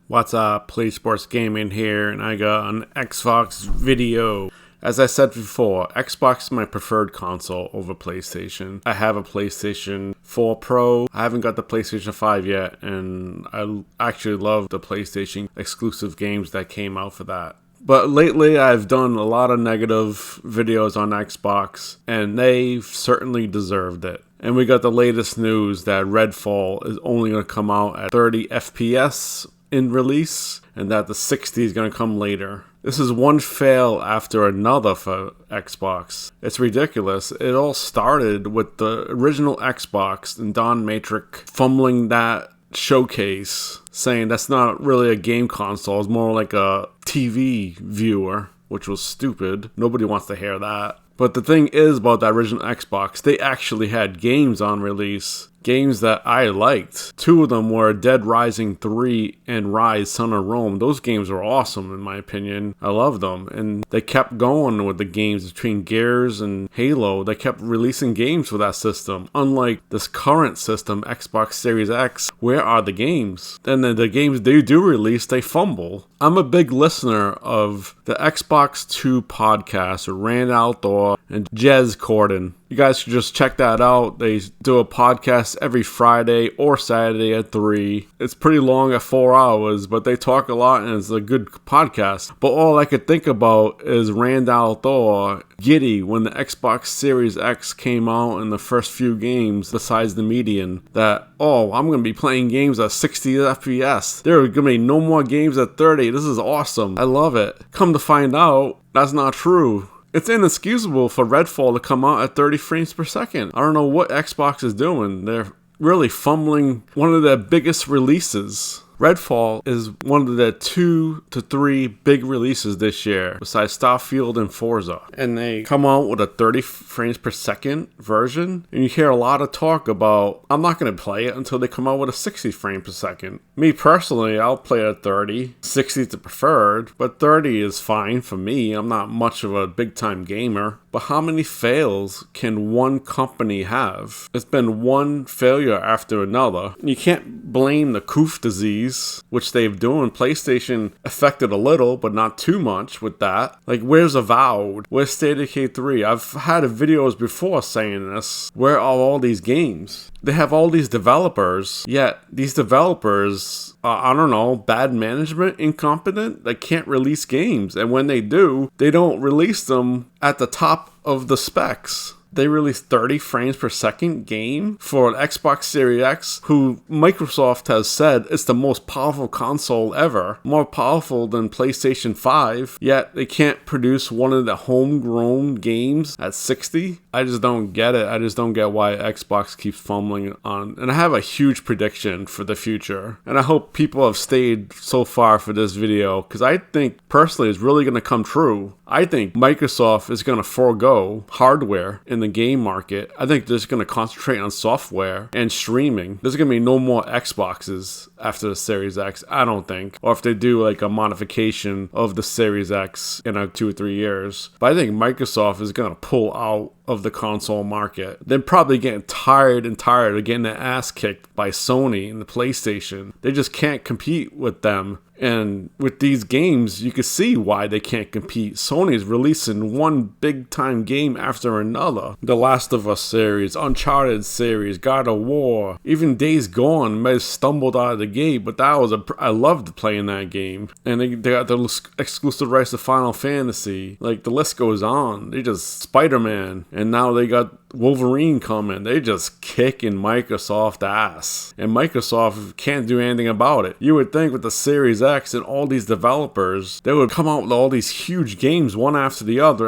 What's up, Play Sports Gaming here, and I got an Xbox video. As I said before, Xbox is my preferred console over PlayStation. I have a PlayStation 4 Pro. I haven't got the PlayStation 5 yet, and I actually love the PlayStation exclusive games that came out for that. But lately, I've done a lot of negative videos on Xbox, and they've certainly deserved it. And we got the latest news that Redfall is only going to come out at 30 FPS in release, and that the 60 is going to come later. This is one fail after another for Xbox. It's ridiculous. It all started with the original Xbox and Don Matrick fumbling that showcase, saying that's not really a game console, it's more like a TV viewer, which was stupid. Nobody wants to hear that. But the thing is about that original Xbox, they actually had games on release. Games that I liked. Two of them were Dead Rising 3 and Rise Son of Rome. Those games were awesome in my opinion. I loved them. And they kept going with the games between Gears and Halo. They kept releasing games for that system. Unlike this current system, Xbox Series X, where are the games? And then the games they do release, they fumble. I'm a big listener of the Xbox 2 podcast with Rand Outdoor and Jez Corden. You guys should just check that out. They do a podcast every Friday or Saturday at 3. It's pretty long at 4 hours, but they talk a lot and it's a good podcast. But all I could think about is Rand Outdoor giddy when the Xbox Series X came out in the first few games besides the median. That, I'm going to be playing games at 60 FPS. There are going to be no more games at 30. This is awesome. I love it. Come to find out, that's not true. It's inexcusable for Redfall to come out at 30 frames per second. I don't know what Xbox is doing. They're really fumbling one of their biggest releases. Redfall is one of the 2 to 3 big releases this year, besides Starfield and Forza. And they come out with a 30 frames per second version, and you hear a lot of talk about, I'm not going to play it until they come out with a 60 frame per second. Me personally, I'll play it at 30. 60 is the preferred, but 30 is fine for me. I'm not much of a big time gamer. But how many fails can one company have? It's been one failure after another. You can't blame the coof disease, which they've done. PlayStation affected a little, but not too much with that. Like, where's Avowed? Where's State of Decay 3? I've had videos before saying this. Where are all these games? They have all these developers, yet these developers, bad management, incompetent, they can't release games. And when they do, they don't release them at the top of the specs. They release 30 frames per second game for an Xbox Series X, who Microsoft has said is the most powerful console ever, more powerful than PlayStation 5, yet they can't produce one of the homegrown games at 60. I just don't get it. I just don't get why Xbox keeps fumbling on. And I have a huge prediction for the future. And I hope people have stayed so far for this video, because I think personally it's really going to come true. I think Microsoft is going to forego hardware in the game market. I think they're just going to concentrate on software and streaming. There's going to be no more Xboxes after the Series X, I don't think. Or if they do like a modification of the Series X in 2 or 3 years. But I think Microsoft is going to pull out of the console market. They're probably getting tired of getting their ass kicked by Sony and the PlayStation. They just can't compete with them. And with these games, you can see why they can't compete. Sony's releasing one big time game after another. The Last of Us series, Uncharted series, God of War, even Days Gone may have stumbled out of the gate, but I loved playing that game. And they got the exclusive rights to Final Fantasy. Like, the list goes on. They just Spider-Man, and now they got Wolverine coming. They just kicking Microsoft ass, and Microsoft can't do anything about it. You would think with the Series X and all these developers, they would come out with all these huge games one after the other,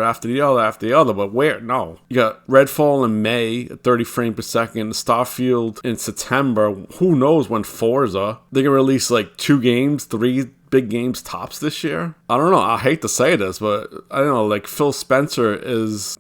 but where? No. You got Redfall in May at 30 frames per second, Starfield in September. Who knows when Forza? They can release like 2 games, 3 big games tops this year. I don't know. I hate to say this, but I don't know. Like, Phil Spencer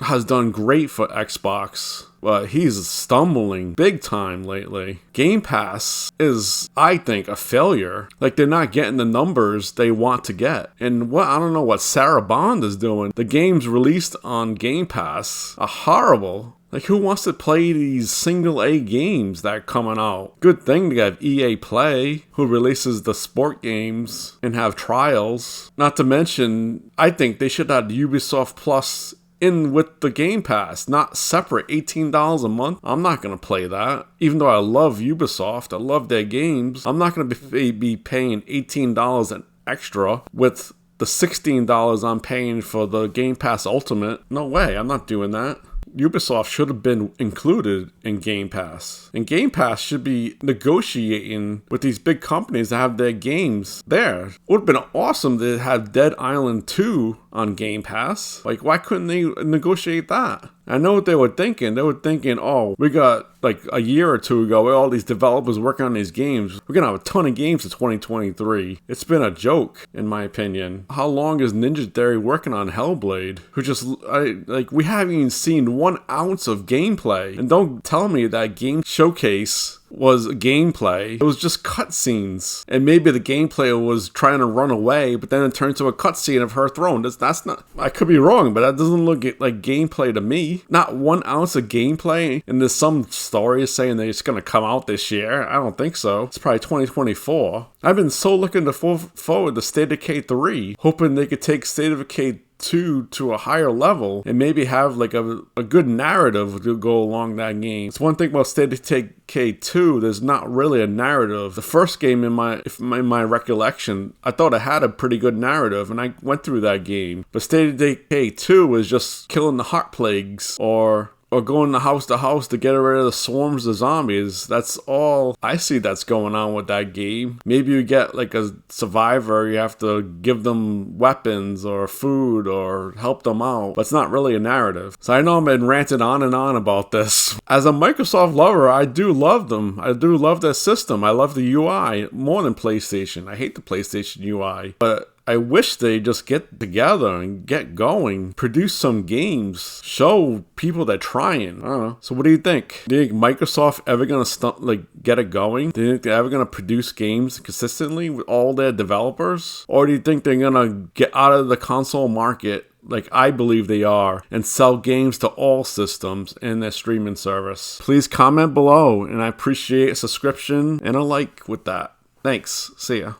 has done great for Xbox, but he's stumbling big time lately. Game Pass is, I think, a failure. Like, they're not getting the numbers they want to get. And I don't know what Sarah Bond is doing. The games released on Game Pass are horrible. Like, who wants to play these single A games that are coming out? Good thing to have EA Play, who releases the sport games and have trials. Not to mention, I think they should have Ubisoft Plus in with the Game Pass, not separate. $18 a month. I'm not going to play that. Even though I love Ubisoft, I love their games, I'm not going to be paying $18 an extra with the $16 I'm paying for the Game Pass Ultimate. No way, I'm not doing that. Ubisoft should have been included in Game Pass. And Game Pass should be negotiating with these big companies that have their games there. It would have been awesome to have Dead Island 2 on Game Pass. Like, why couldn't they negotiate that? I know what they were thinking. They were thinking, oh, we got like a year or two ago, all these developers working on these games. We're going to have a ton of games in 2023. It's been a joke, in my opinion. How long is Ninja Theory working on Hellblade? We haven't even seen 1 ounce of gameplay. And don't tell me that game showcase was gameplay. It was just cutscenes. And maybe the gameplay was trying to run away, but then it turned to a cutscene of her thrown. That's not, I could be wrong, but that doesn't look like gameplay to me. Not 1 ounce of gameplay. And there's some stories saying that it's going to come out this year. I don't think so. It's probably 2024. I've been so looking forward to State of Decay 3, hoping they could take State of Decay 2 to a higher level and maybe have like a good narrative to go along that game. It's one thing about State of Decay 2, there's not really a narrative. The first game in my recollection, I thought it had a pretty good narrative and I went through that game. But State of Decay 2 was just killing the heart plagues or going to house to get rid of the swarms of zombies. That's all I see that's going on with that game. Maybe you get like a survivor, you have to give them weapons or food or help them out, but it's not really a narrative. So I know I've been ranting on and on about this. As a Microsoft lover, I do love them. I do love their system. I love the UI more than PlayStation. I hate the PlayStation UI, but I wish they just get together and get going, produce some games, show people they're trying. I don't know. So what do you think? Do you think Microsoft ever gonna get it going? Do you think they're ever gonna produce games consistently with all their developers? Or do you think they're gonna get out of the console market like I believe they are, and sell games to all systems in their streaming service? Please comment below, and I appreciate a subscription and a like with that. Thanks. See ya.